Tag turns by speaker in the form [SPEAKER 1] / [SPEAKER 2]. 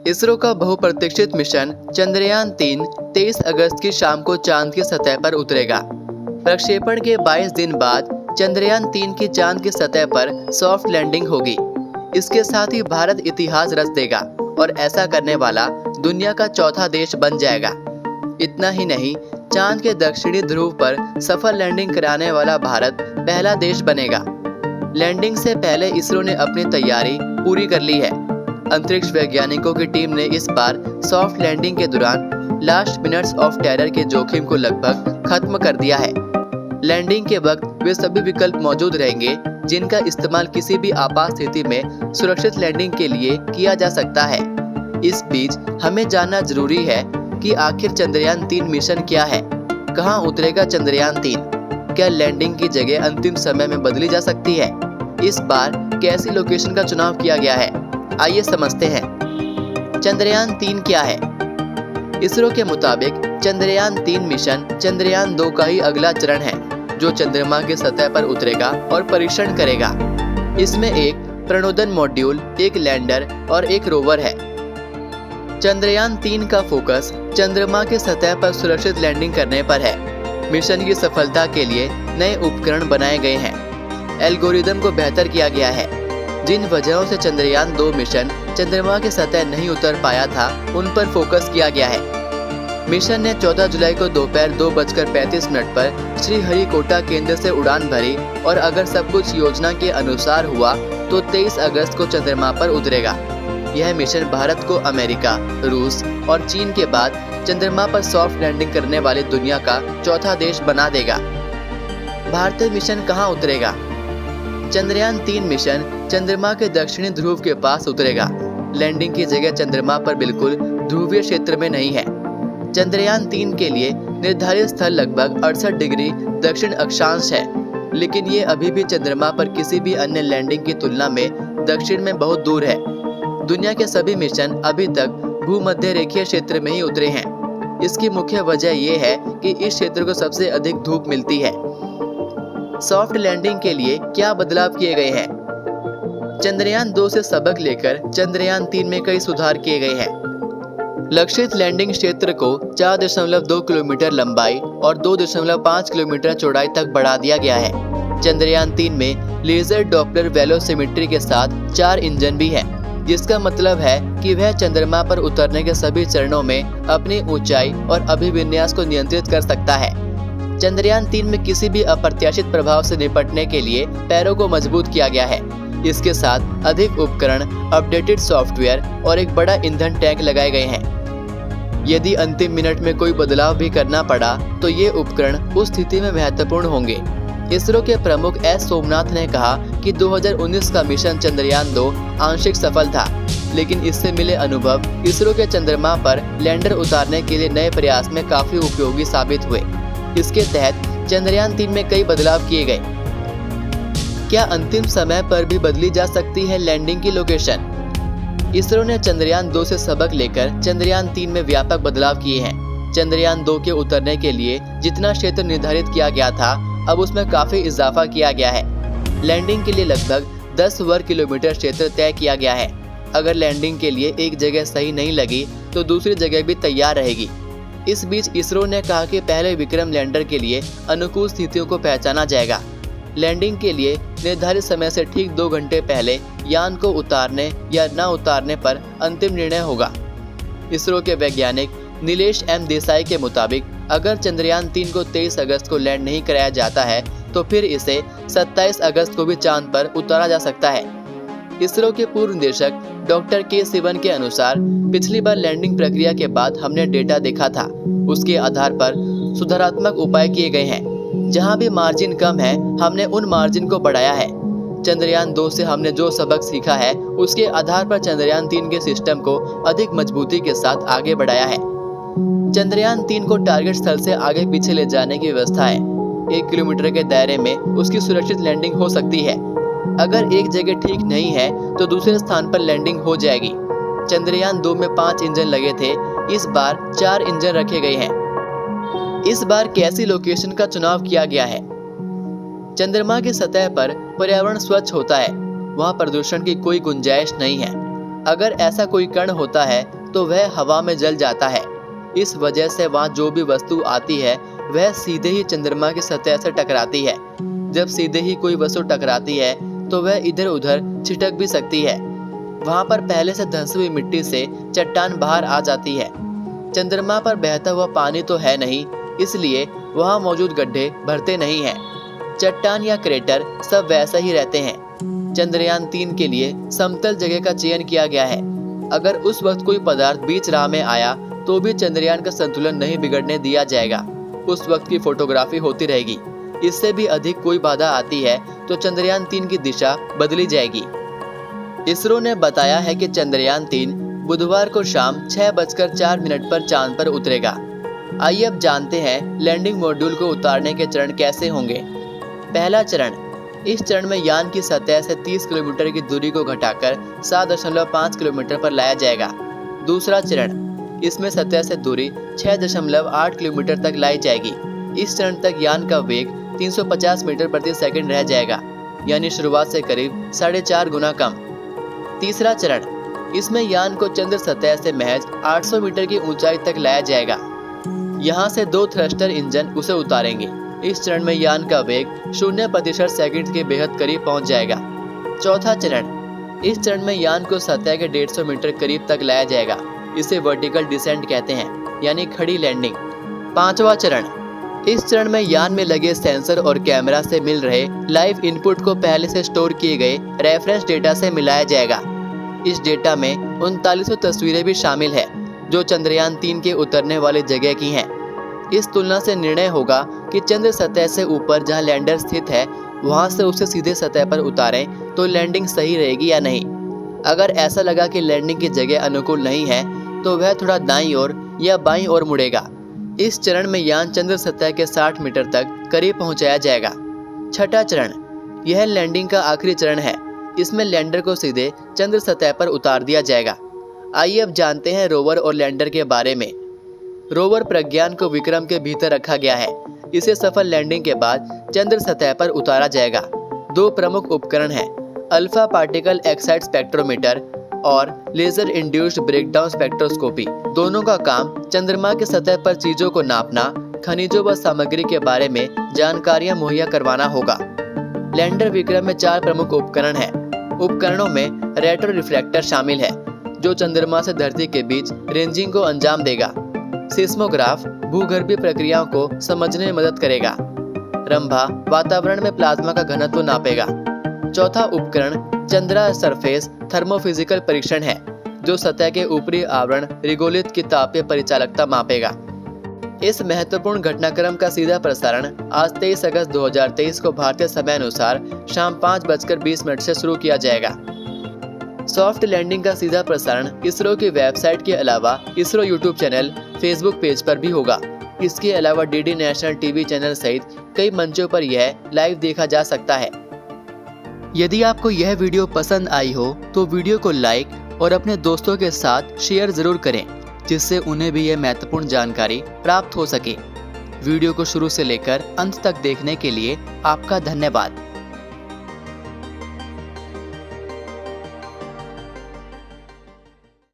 [SPEAKER 1] इसरो का बहुप्रतीक्षित मिशन चंद्रयान 3 23 अगस्त की शाम को चांद की सतह पर उतरेगा। प्रक्षेपण के 22 दिन बाद चंद्रयान 3 की चांद की सतह पर सॉफ्ट लैंडिंग होगी। इसके साथ ही भारत इतिहास रच देगा और ऐसा करने वाला दुनिया का चौथा देश बन जाएगा। इतना ही नहीं, चांद के दक्षिणी ध्रुव पर सफल लैंडिंग कराने वाला भारत पहला देश बनेगा। लैंडिंग से पहले इसरो ने अपनी तैयारी पूरी कर ली है। अंतरिक्ष वैज्ञानिकों की टीम ने इस बार सॉफ्ट लैंडिंग के दौरान लास्ट मिनट्स ऑफ टेरर के जोखिम को लगभग खत्म कर दिया है। लैंडिंग के वक्त वे सभी विकल्प मौजूद रहेंगे जिनका इस्तेमाल किसी भी आपात स्थिति में सुरक्षित लैंडिंग के लिए किया जा सकता है। इस बीच हमें जानना जरूरी है कि आखिर चंद्रयान 3 मिशन क्या है, कहां उतरेगा चंद्रयान 3, क्या लैंडिंग की जगह अंतिम समय में बदली जा सकती है, इस बार कैसी लोकेशन का चुनाव किया गया है, आइए समझते हैं। चंद्रयान 3 क्या है? इसरो के मुताबिक चंद्रयान 3 मिशन चंद्रयान 2 का ही अगला चरण है, जो चंद्रमा की सतह पर उतरेगा और परीक्षण करेगा। इसमें एक प्रणोदन मॉड्यूल, एक लैंडर और एक रोवर है। चंद्रयान 3 का फोकस चंद्रमा की सतह पर सुरक्षित लैंडिंग करने पर है। मिशन की सफलता के लिए नए उपकरण बनाए गए हैं, एल्गोरिदम को बेहतर किया गया है। जिन वजहों से चंद्रयान 2 मिशन चंद्रमा की सतह नहीं उतर पाया था, उन पर फोकस किया गया है। मिशन ने 14 जुलाई को दोपहर 2:35 पर श्रीहरिकोटा केंद्र से उड़ान भरी और अगर सब कुछ योजना के अनुसार हुआ तो 23 अगस्त को चंद्रमा पर उतरेगा। यह मिशन भारत को अमेरिका, रूस और चीन के बाद चंद्रमा पर सॉफ्ट लैंडिंग करने वाले दुनिया का चौथा देश बना देगा। भारतीय मिशन कहां उतरेगा? चंद्रयान 3 मिशन चंद्रमा के दक्षिणी ध्रुव के पास उतरेगा। लैंडिंग की जगह चंद्रमा पर बिल्कुल ध्रुवीय क्षेत्र में नहीं है। चंद्रयान 3 के लिए निर्धारित स्थल लगभग 68 डिग्री दक्षिण अक्षांश है, लेकिन ये अभी भी चंद्रमा पर किसी भी अन्य लैंडिंग की तुलना में दक्षिण में बहुत दूर है। दुनिया के सभी मिशन अभी तक भूमध्य रेखीय क्षेत्र में ही उतरे हैं। इसकी मुख्य वजह यह है कि इस क्षेत्र को सबसे अधिक धूप मिलती है। सॉफ्ट लैंडिंग के लिए क्या बदलाव किए गए हैं? चंद्रयान 2 से सबक लेकर चंद्रयान 3 में कई सुधार किए गए हैं। लक्षित लैंडिंग क्षेत्र को 4.2 किलोमीटर लंबाई और 2.5 किलोमीटर चौड़ाई तक बढ़ा दिया गया है। चंद्रयान 3 में लेजर डॉपलर वेलोसिमेट्री के साथ 4 इंजन भी है, जिसका मतलब है कि वह चंद्रमा पर उतरने के सभी चरणों में अपनी ऊंचाई और अभिविन्यास को नियंत्रित कर सकता है। चंद्रयान 3 में किसी भी अप्रत्याशित प्रभाव से निपटने के लिए पैरों को मजबूत किया गया है। इसके साथ अधिक उपकरण, अपडेटेड सॉफ्टवेयर और एक बड़ा ईंधन टैंक लगाए गए हैं। यदि अंतिम मिनट में कोई बदलाव भी करना पड़ा तो ये उपकरण उस स्थिति में महत्वपूर्ण होंगे। इसरो के प्रमुख एस सोमनाथ ने कहा कि 2019 का मिशन चंद्रयान 2 आंशिक सफल था, लेकिन इससे मिले अनुभव इसरो के चंद्रमा पर लैंडर उतारने के लिए नए प्रयास में काफी उपयोगी साबित हुए। इसके तहत चंद्रयान 3 में कई बदलाव किए गए। क्या अंतिम समय पर भी बदली जा सकती है लैंडिंग की लोकेशन? इसरो ने चंद्रयान 2 से सबक लेकर चंद्रयान 3 में व्यापक बदलाव किए हैं। चंद्रयान 2 के उतरने के लिए जितना क्षेत्र निर्धारित किया गया था, अब उसमें काफी इजाफा किया गया है। लैंडिंग के लिए लगभग 10 वर्ग किलोमीटर क्षेत्र तय किया गया है। अगर लैंडिंग के लिए एक जगह सही नहीं लगी तो दूसरी जगह भी तैयार रहेगी। इस बीच इसरो ने कहा कि पहले विक्रम लैंडर के लिए अनुकूल स्थितियों को पहचाना जाएगा। लैंडिंग के लिए निर्धारित समय से ठीक 2 घंटे पहले यान को उतारने या न उतारने पर अंतिम निर्णय होगा। इसरो के वैज्ञानिक नीलेश एम देसाई के मुताबिक अगर चंद्रयान 3 को 23 अगस्त को लैंड नहीं कराया जाता है तो फिर इसे 27 अगस्त को भी चांद पर उतारा जा सकता है। इसरो के पूर्व निदेशक डॉक्टर के सिवन के अनुसार पिछली बार लैंडिंग प्रक्रिया के बाद हमने डेटा देखा था, उसके आधार पर सुधारात्मक उपाय किए गए हैं। जहां भी मार्जिन कम है, हमने उन मार्जिन को बढ़ाया है। चंद्रयान 2 से हमने जो सबक सीखा है, उसके आधार पर चंद्रयान 3 के सिस्टम को अधिक मजबूती के साथ आगे बढ़ाया है। चंद्रयान 3 को टारगेट स्थल से आगे पीछे ले जाने की व्यवस्था है। 1 किलोमीटर के दायरे में उसकी सुरक्षित लैंडिंग हो सकती है। अगर एक जगह ठीक नहीं है तो दूसरे स्थान पर लैंडिंग हो जाएगी। चंद्रयान 2 में 5 इंजन लगे थे, इस बार 4 इंजन रखे गए हैं। इस बार कैसी लोकेशन का चुनाव किया गया है? चंद्रमा की सतह पर पर्यावरण स्वच्छ होता है, वहाँ प्रदूषण की कोई गुंजाइश नहीं है। अगर ऐसा कोई कण होता है तो वह हवा में जल जाता है। इस वजह से वहाँ जो भी वस्तु आती है वह सीधे ही चंद्रमा की सतह से टकराती है। जब सीधे ही कोई वस्तु टकराती है तो वह इधर उधर छिटक भी सकती है। वहाँ पर पहले से धंसी हुई मिट्टी से चट्टान बाहर आ जाती है। चंद्रमा पर बहता हुआ पानी तो है नहीं, इसलिए वहाँ मौजूद गड्ढे भरते नहीं हैं। चट्टान या क्रेटर सब वैसे ही रहते हैं। चंद्रयान 3 के लिए समतल जगह का चयन किया गया है। अगर उस वक्त कोई पदार्थ बीच राह में आया तो भी चंद्रयान का संतुलन नहीं बिगड़ने दिया जाएगा। उस वक्त की फोटोग्राफी होती रहेगी। इससे भी अधिक कोई बाधा आती है तो चंद्रयान 3 की दिशा बदली जाएगी। इसरो ने बताया है कि चंद्रयान 3 बुधवार को शाम 6:04 पर चांद पर उतरेगा। आइए अब जानते हैं लैंडिंग मॉड्यूल को उतारने के चरण कैसे होंगे। पहला चरण, इस चरण में यान की सतह से 30 किलोमीटर की दूरी को घटाकर 7.5 किलोमीटर पर लाया जाएगा। दूसरा चरण, इसमें सतह से दूरी 6.8 किलोमीटर तक लाई जाएगी। इस चरण तक यान का वेग 350 मीटर प्रति सेकंड रह जाएगा, यानी शुरुआत से करीब 4.5 गुना कम। तीसरा चरण, इसमें यान को चंद्र सतह से महज 800 मीटर की ऊंचाई तक लाया जाएगा। यहाँ से 2 थ्रस्टर इंजन उसे उतारेंगे। इस चरण में यान का वेग 0% सेकंड के बेहद करीब पहुंच जाएगा। चौथा चरण, इस चरण में यान को सतह के 150 मीटर करीब तक लाया जाएगा। इसे वर्टिकल डिसेंट कहते हैं, यानी खड़ी लैंडिंग। पांचवा चरण, इस चरण में यान में लगे सेंसर और कैमरा से मिल रहे लाइव इनपुट को पहले से स्टोर किए गए रेफरेंस डेटा से मिलाया जाएगा। इस डेटा में 3900 तस्वीरें भी शामिल है जो चंद्रयान 3 के उतरने वाली जगह की हैं। इस तुलना से निर्णय होगा कि चंद्र सतह से ऊपर जहां लैंडर स्थित है वहां से उसे सीधे सतह पर उतारें तो लैंडिंग सही रहेगी या नहीं। अगर ऐसा लगा कि लैंडिंग की जगह अनुकूल नहीं है तो वह थोड़ा दाईं ओर या बाईं ओर मुड़ेगा। इस चरण में यान चंद्र सतह के 60 मीटर तक करीब पहुंचाया जाएगा। छठा चरण, यह लैंडिंग का आखिरी चरण है। इसमें लैंडर को सीधे चंद्र सतह पर उतार दिया जाएगा। आइए अब जानते हैं रोवर और लैंडर के बारे में। रोवर प्रज्ञान को विक्रम के भीतर रखा गया है। इसे सफल लैंडिंग के बाद चंद्र सतह पर उतारा जाएगा। 2 प्रमुख उपकरण हैं, अल्फा पार्टिकल एक्साइट स्पेक्ट्रोमीटर और लेजर इंड्यूस्ड ब्रेकडाउन स्पेक्ट्रोस्कोपी। दोनों का काम चंद्रमा की सतह पर चीजों को नापना, खनिजों व सामग्री के बारे में जानकारियां मुहैया करवाना होगा। लैंडर विक्रम में 4 प्रमुख उपकरण हैं। उपकरणों में रेट्रो रिफ्लेक्टर शामिल है जो चंद्रमा से धरती के बीच रेंजिंग को अंजाम देगा। सिस्मोग्राफ भूगर्भीय प्रक्रियाओं को समझने में मदद करेगा। रंभा वातावरण में प्लाज्मा का घनत्व नापेगा। चौथा उपकरण चंद्रा सरफेस थर्मोफिजिकल परीक्षण है जो सतह के ऊपरी आवरण रिगोलिथ की तापीय परिचालकता मापेगा। इस महत्वपूर्ण घटनाक्रम का सीधा प्रसारण आज 23 अगस्त 2023 को भारतीय समय अनुसार शाम 5:20 से शुरू किया जाएगा। सॉफ्ट लैंडिंग का सीधा प्रसारण इसरो की वेबसाइट के अलावा ISRO YouTube channel, Facebook page पर भी होगा। इसके अलावा डीडी नेशनल टीवी चैनल सहित कई मंचों पर यह लाइव देखा जा सकता है। यदि आपको यह वीडियो पसंद आई हो तो वीडियो को लाइक और अपने दोस्तों के साथ शेयर जरूर करें, जिससे उन्हें भी यह महत्वपूर्ण जानकारी प्राप्त हो सके। वीडियो को शुरू से लेकर अंत तक देखने के लिए आपका धन्यवाद।